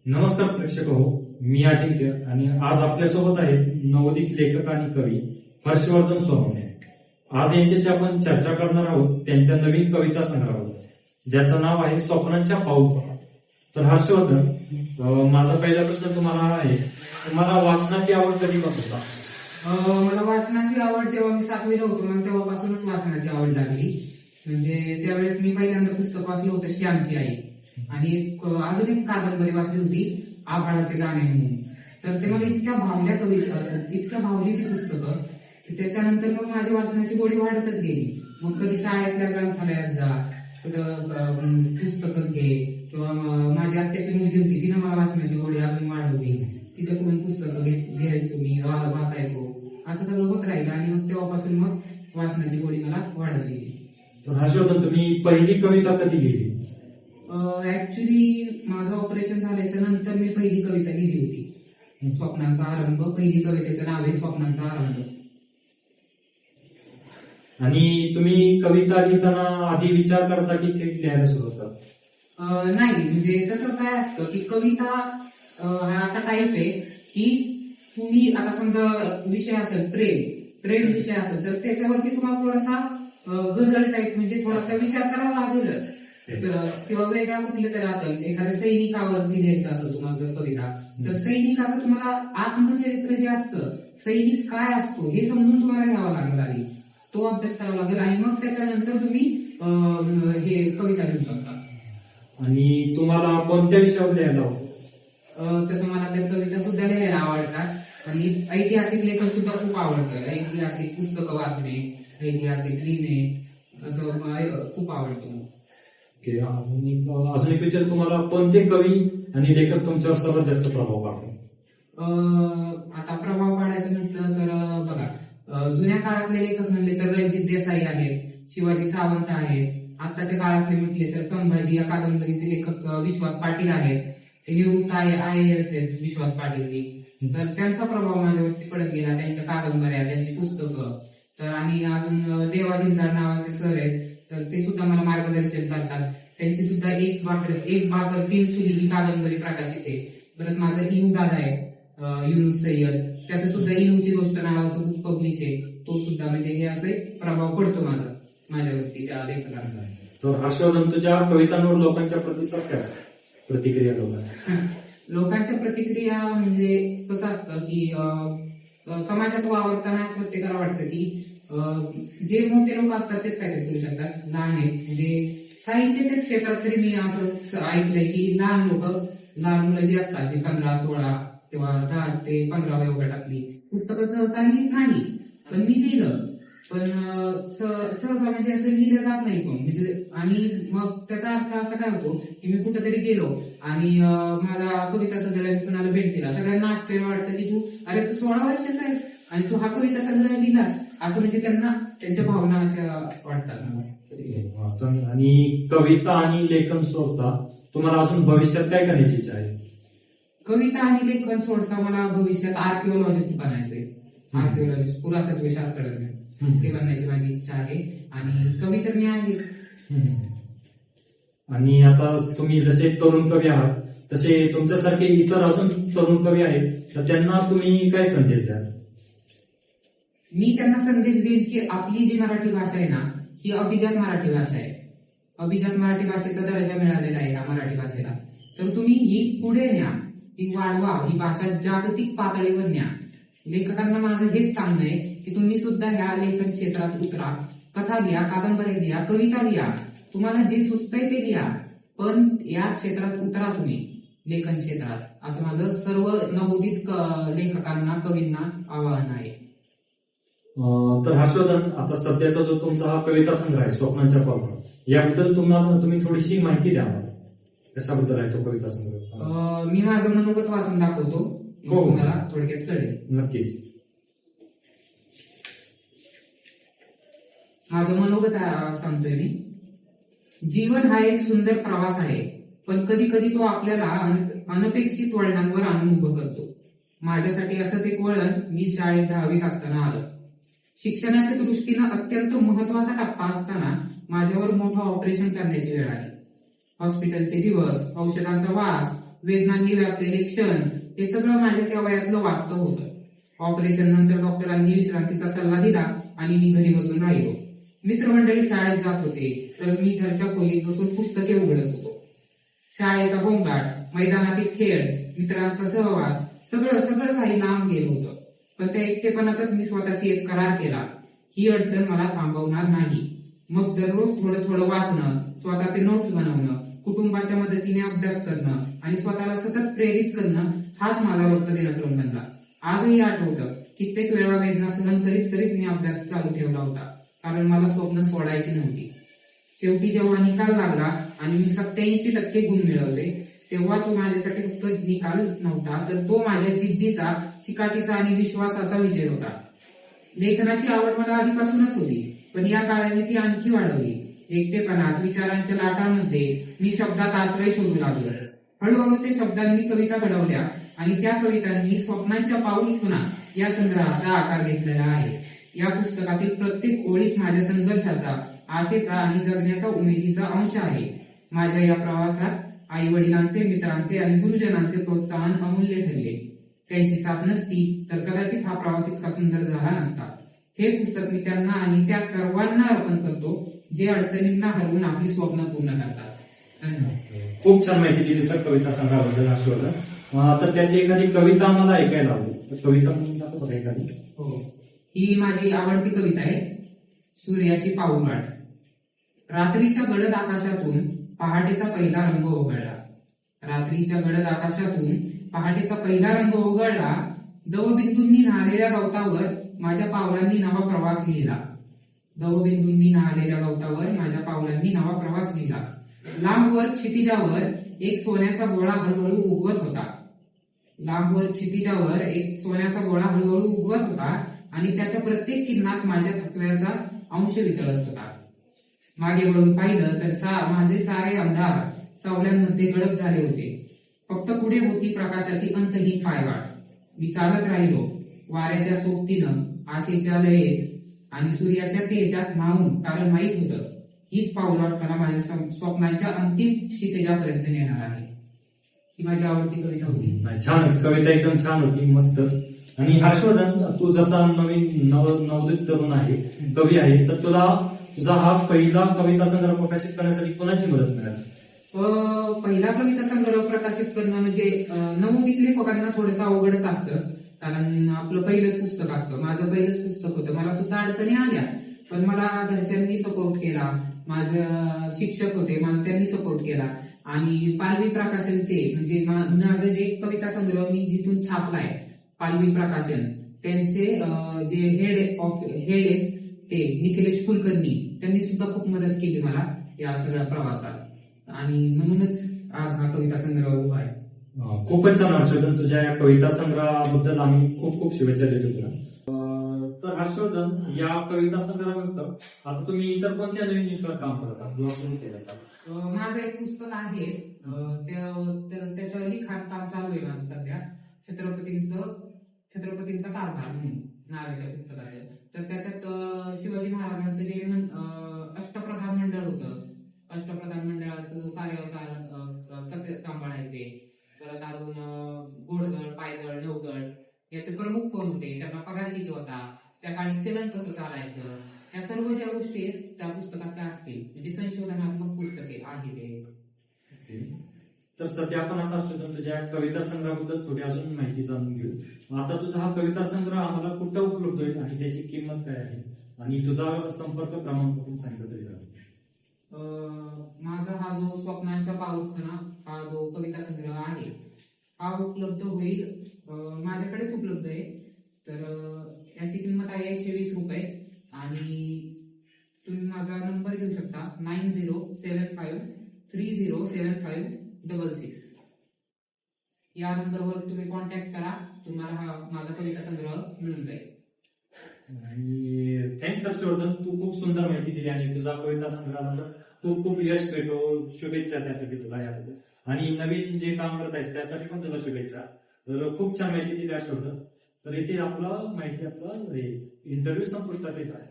नमस्कार प्रेक्षक हो, मी अजिंक्य आणि आज आपल्यासोबत आहेत नवोदित लेखक आणि कवी हर्षवर्धन सोनवणे. आज यांच्याशी आपण चर्चा करणार आहोत त्यांच्या नवीन कविता संग्रहावर, ज्याचं नाव आहे स्वप्नांच्या पाऊलपा. तर हर्षवर्धन, माझा पहिला प्रश्न तुम्हाला आहे, तुम्हाला वाचनाची आवड कधीपासून का? मला वाचनाची आवड जेव्हा मी 7वीला होतो मला तेव्हापासूनच वाचनाची आवड लागली. म्हणजे त्यावेळेस मी पहिल्यांदा पुस्तक वाचलं होतं श्यामची आई, आणि अजून एक कादंबरी वाचली होती आभाळाचे गाणे म्हणून. तर ते मला इतक्या भावल्या इतक्या भावली ती पुस्तकं की त्याच्यानंतर मग माझी वाचनाची गोडी वाढतच गेली. मग कधी शाळेतल्या ग्रंथालयात जा, कुठं पुस्तकं घे, किंवा माझी आत्याची मुलगी होती तिनं मला वाचनाची गोडी अजून वाढवली, तिच्याकडून पुस्तकं घ्यायचो मी, वाचायचो, असं सगळं होत राहिलं. आणि मग तेव्हापासून मग वाचनाची गोडी मला वाढत गेली. तर हर्षवर्धन, तुम्ही पहिली कविता कधी लिहिली? ऍक्च्युली माझं ऑपरेशन झाल्याच्या नंतर मी पहिली कविता लिहिली होती, स्वप्नांचा आरंभ. पहिली कवितेचं नाव आहे स्वप्नांचा आरंभ. आणि तुम्ही कविता लिहिताना आधी विचार करता की थेट लिहायला सुरुवात करता? नाही, म्हणजे तसं काय असतं की कविता हा असा टाईप आहे की तुम्ही आता समजा विषय असेल प्रेम विषय असेल तर त्याच्यावरती तुम्हाला थोडासा गझल टाईप, म्हणजे थोडासा विचार करावा लागेलच. किंवा वेगळा कुठलं तरी असेल, एखाद्या सैनिकावर लिहायचं असेल तुम्हाला कविता, तर सैनिकाचं तुम्हाला आत्मचरित्र जे असतं, सैनिक काय असतो हे समजून तुम्हाला घ्यावं लागेल आधी, तो अभ्यास करावा लागेल, आणि मग त्याच्यानंतर तुम्ही हे कविता लिहू शकता. आणि तुम्हाला कोणत्या विषयावर लिहायला आवडतं? तसं मला त्या कविता सुद्धा लिहायला आवडतात, आणि ऐतिहासिक लेखन सुद्धा खूप आवडतं. ऐतिहासिक पुस्तकं वाचणे, ऐतिहासिक लिहिणे, असं खूप आवडतं. अजून एक विचार, तुम्हाला कोणते कवी आणि लेखक तुमच्यावर सर्वात जास्त प्रभाव पाडतो? आता प्रभाव पाडायचं म्हटलं तर बघा, जुन्या काळातले लेखक म्हणले तर रणजित देसाई आहेत, शिवाजी सावंत आहेत. आताच्या काळातले म्हटले तर कंभाजी या कादंबरीचे लेखक विश्वास पाटील आहेत. ते निवृत्त आहेत विश्वास पाटील, तर त्यांचा प्रभाव माझ्यावरती पडत गेला. त्यांच्या कादंबऱ्या, त्यांची पुस्तकं. तर आणि अजून देवाजी नावाचे सर आहेत, तर ते सुद्धा मला मार्गदर्शन करतात. त्यांची सुद्धा एक भाकर 3 चुली ही कादंबरी प्रकाशित आहे. परत माझा इनू दादा आहे, युनुस सय्यद, त्याचं सुद्धा इनूची गोष्ट नावाचं बुक पब्लिश आहे. तो सुद्धा, म्हणजे हे असे प्रभाव पडतो माझ्यावरती त्या लेखकांचा. तर हर्षवर्धन, तुझ्या कवितांवर लोकांच्या प्रतिक्रिया लोकांच्या प्रतिक्रिया म्हणजे कसं असतं की समाजात वावरताना प्रत्येकाला वाटतं की जे मोठे लोक असतात तेच काहीतरी करू शकतात, लहान आहेत. म्हणजे साहित्याच्या क्षेत्रात तरी मी असं ऐकलंय की लहान मुलं जी असतात, ते 15-16 किंवा 10 ते 15 वयोगटातली पुस्तकं चांगली नाही, पण मी लिहिलं. पण सहसा म्हणजे असं लिहिलं जात नाही पण, म्हणजे. आणि मग त्याचा अर्थ असा काय होतो की मी कुठेतरी गेलो आणि माझा कविता संग्रह कुणाला भेट दिला, सगळ्यांना आश्चर्य वाटतं की तू 16 वर्षाचा आहेस आणि तू हा कविता संग्रह लिहिलास, असं. म्हणजे त्यांना त्यांच्या भावना अशा वाटतात. आणि कविता आणि लेखन सोडता तुम्हाला अजून भविष्यात काय करण्याची इच्छा आहे? कविता आणि लेखन सोडता मला भविष्यात आर्किओलॉजिस्ट बनायचंय. आर्किओलॉजिस्ट, पुरातत्व शास्त्रज्ञ ते बनण्याची माझी इच्छा आहे. आणि कवी तर मी आहेच. आणि आता तुम्ही जसे तरुण कवी आहात, तसे तुमच्यासारखे इतर अजून तरुण कवी आहेत, तर त्यांना तुम्ही काय संदेश द्याल? मी त्यांना संदेश देईन की आपली जी मराठी भाषा आहे ना, ही अभिजात मराठी भाषा आहे. अभिजात मराठी भाषेचा दर्जा मिळालेला आहे या मराठी भाषेला. तर तुम्ही ही पुढे न्या, ही वाढवा, ही भाषा जागतिक पातळीवर न्या. लेखकांना माझं हेच सांगणं आहे की तुम्ही सुद्धा ह्या लेखन क्षेत्रात उतरा. कथा लिहा, कादंबऱ्या लिहा, कविता लिहा, तुम्हाला जे सुचतंय ते लिहा, पण या क्षेत्रात उतरा तुम्ही, लेखन क्षेत्रात. असं माझं सर्व नवोदित लेखकांना, कवींना आवाहन आहे. तर हर्षवर्धन, आता सध्याचा जो तुमचा हा कविता संग्रह आहे स्वप्नांच्या पाऊलपा, याबद्दल तुम्ही थोडीशी माहिती द्या मला. कशाबद्दल आहे तो कविता संग्रह? मी माझं मनोगत वाचून दाखवतो, तुम्हाला थोडक्यात कळेल. नक्कीच. माझं मनोगत सांगतोय मी. जीवन हा एक सुंदर प्रवास आहे, पण कधी कधी तो आपल्याला अनपेक्षित वळणांवर आणून उभं करतो. माझ्यासाठी असंच एक वळण मी शाळेत 10वीत असताना आलं. शिक्षणाच्या दृष्टीनं अत्यंत महत्वाचा टप्पा असताना माझ्यावर मोठं ऑपरेशन करण्याची वेळ आली. हॉस्पिटलचे दिवस, औषधांचा वास, वेदनांनी व्यापलेले क्षण, हे सगळं माझ्या त्या वयातलं वास्तव होतं. ऑपरेशन नंतर डॉक्टरांनी विश्रांतीचा सल्ला दिला आणि मी घरी बसून राहिलो. मित्रमंडळी शाळेत जात होते तर मी घरच्या खोलीत बसून पुस्तके उघडत होतो. शाळेचा गोंगाट, मैदानातील खेळ, मित्रांचा सहवास, सगळं काही लांब गेलं होतं. पण त्या एकटेपणातच मी स्वतःशी एक करार केला, ही अडचण मला थांबवणार नाही. मग दररोज थोडं थोडं वाचणं, स्वतःचे नोट्स बनवणं, कुटुंबाच्या मदतीने अभ्यास करणं आणि स्वतःला सतत प्रेरित करणं, हाच माझा रोजचा दिनक्रम बनला. आजही आठवतं, कित्येक वेळा वेदना सहन करीत करीत मी अभ्यास चालू ठेवला होता, कारण मला स्वप्न सोडायची नव्हती. शेवटी जेव्हा निकाल लागला आणि मी 87% गुण मिळवले, तेव्हा तो माझ्यासाठी फक्त निकाल नव्हता, तर तो माझ्या जिद्दीचा, चिकाटीचा आणि विश्वासाचा विजय होता. लेखनाची आवड मला आधीपासूनच होती, पण या काळाने ती आणखी वाढवली. एकटेपणात, विचारांच्या लाटांमध्ये मी शब्दात आश्रय शोधू लागलो. हळूहळू ते शब्दांनी कविता घडवल्या आणि त्या कवितांनी स्वप्नांच्या पाऊल खुणा या संग्रहाचा आकार घेतलेला आहे. या पुस्तकातील प्रत्येक ओळीत माझ्या संघर्षाचा, आशेचा आणि जगण्याचा उमेदीचा अंश आहे. माझ्या या प्रवासात आई वडिलांचे, मित्रांचे आणि गुरुजनांचे प्रोत्साहन अमूल्य ठरले. त्यांची साथ नसती तर कदाचित हा प्रवास इतका सुंदर झाला नसता. हे पुस्तक मी त्यांना आणि त्या सर्वांना अर्पण करतो, जे अडचणींना हरवून आपली स्वप्न पूर्ण करतात. धन्यवाद. खूप छान माहिती दिली सर कविता संग्रहाबद्दल हर्षवर्धन. तर त्यातली एखादी कविता आम्हाला ऐकायला आवडेल, तर कविता म्हणून दाखव बघा एखादी. हो, ही माझी आवडती कविता आहे, सूर्याची पाऊलवाट. रात्रीच्या गडद आकाशातून पहाटेचा पहिला रंग उघडला. रात्रीच्या गडद आकाशातून पहाटेचा पहिला रंग उघडला. दवबिंदूंनी न्हालेल्या गवतावर माझ्या पावलांनी नवा प्रवास लिहिला. दवबिंदूंनी न्हालेल्या गवतावर माझ्या पावलांनी नवा प्रवास लिहिला. लांबवर क्षितिजावर एक सोन्याचा गोळा हळूहळू उगवत होता. लांबवर क्षितिजावर एक सोन्याचा गोळा हळूहळू उगवत होता आणि त्याच्या प्रत्येक किरणात माझ्या थकव्याचा अंश वितळत होता. मागे वळून पाहिलं तर माझे सारे अंधार सावल्यांमध्ये गडप झाले होते. फक्त पुढे होती प्रकाशाची अंतहीन पायवाट. मी चालत राहिलो, वाऱ्याच्या सोबतीनं, आशेच्या लयेत आणि सूर्याच्या तेजात न्हाऊन, कारण माहित होतं हीच पावलाट मला माझ्या स्वप्नांच्या अंतिम क्षितिजापर्यंत नेणार आहे. ही माझी आवडती कविता होती. छान कविता, एकदम छान होती, मस्तच. आणि हर्षवर्धन, तू जसा नवीन नवोदित तरुण आहे, कवी आहेस, तर तुझा हा पहिला कविता संग्रह प्रकाशित करण्यासाठी कोणाची मदत मिळाली? पहिला कविता संग्रह प्रकाशित करणं म्हणजे नवोदित लेखकांना थोडंसं अवघडच असतं, कारण आपलं पहिलंच पुस्तक असतं. माझं पहिलंच पुस्तक होतं. मला सुद्धा अडचणी आल्या, पण मला घरच्यांनी सपोर्ट केला. माझे शिक्षक होते, मला त्यांनी सपोर्ट केला. आणि पालवी प्रकाशनचे म्हणजे माझं जे कविता संग्रह मी जिथून छापलाय, पालवी प्रकाशन, त्यांचे जे हेड आहेत ते निखिलेश कुलकर्णी, त्यांनी सुद्धा खूप मदत केली मला या सगळ्या प्रवासात. आणि म्हणूनच आज हा कविता संग्रह उभा आहे. खूपच छान हर्षवर्धन, तुझ्या या कविता संग्रहाबद्दल आम्ही खूप खूप शुभेच्छा देतो तुला. तर हर्षवर्धन, या कविता संग्रहानंतर आता तुम्ही इतर कोणत्या नवीन विषयावर काम करता, सुरू केलं का? माझं एक पुस्तक आहे, त्याचं लिखाण काम चालू आहे माझं सध्या. छत्रपतींचा कारभार म्हणून नाव आहे त्या पुस्तकाचे. तर त्याच्यात शिवाजी महाराजांचं जे अष्टप्रधान मंडळ होतं, अष्टप्रधान मंडळाचं कार्य सांभाळायचे. परत अजून घोडदळ, पायदळ, नौदळ याचे प्रमुख कोण होते, त्यांना पगार किती होता, त्या काळी चलन कसं चालायचं, या सर्व ज्या गोष्टी त्या पुस्तकात असतील. म्हणजे संशोधनात्मक पुस्तके आहे ते. तर सध्या आपण आता शोधून तुझ्या कविता संग्रहाबद्दल थोडी अजून माहिती जाणून घेऊ. आता तुझा हा कविता संग्रह आम्हाला कुठं उपलब्ध होईल आणि त्याची किंमत काय आहे आणि तुझा संपर्क क्रमांक पण सांगितलं तरी चालेल. माझा हा जो स्वप्नांच्या पाऊलखाना हा जो कविता संग्रह आहे, हा उपलब्ध होईल, माझ्याकडेच उपलब्ध आहे. तर याची किंमत आहे 120 रुपये. आणि तुम्ही माझा नंबर घेऊ शकता, 9075307566. या नंबरवर तुम्ही कॉन्टॅक्ट करा, तुम्हाला हा माझा कविता संग्रह मिळून जाईल. आणि थँक्स हर्षवर्धन, तू खूप सुंदर माहिती दिली आणि तुझा कविता संग्रहानंतर खूप खूप यश भेटो. शुभेच्छा त्यासाठी तुला याबद्दल, आणि नवीन जे काम करत आहेस त्यासाठी पण तुला शुभेच्छा. तर खूप छान माहिती दिली हर्षवर्धन. तर इथे आपला इंटरव्ह्यू संपुष्टात येत आहे.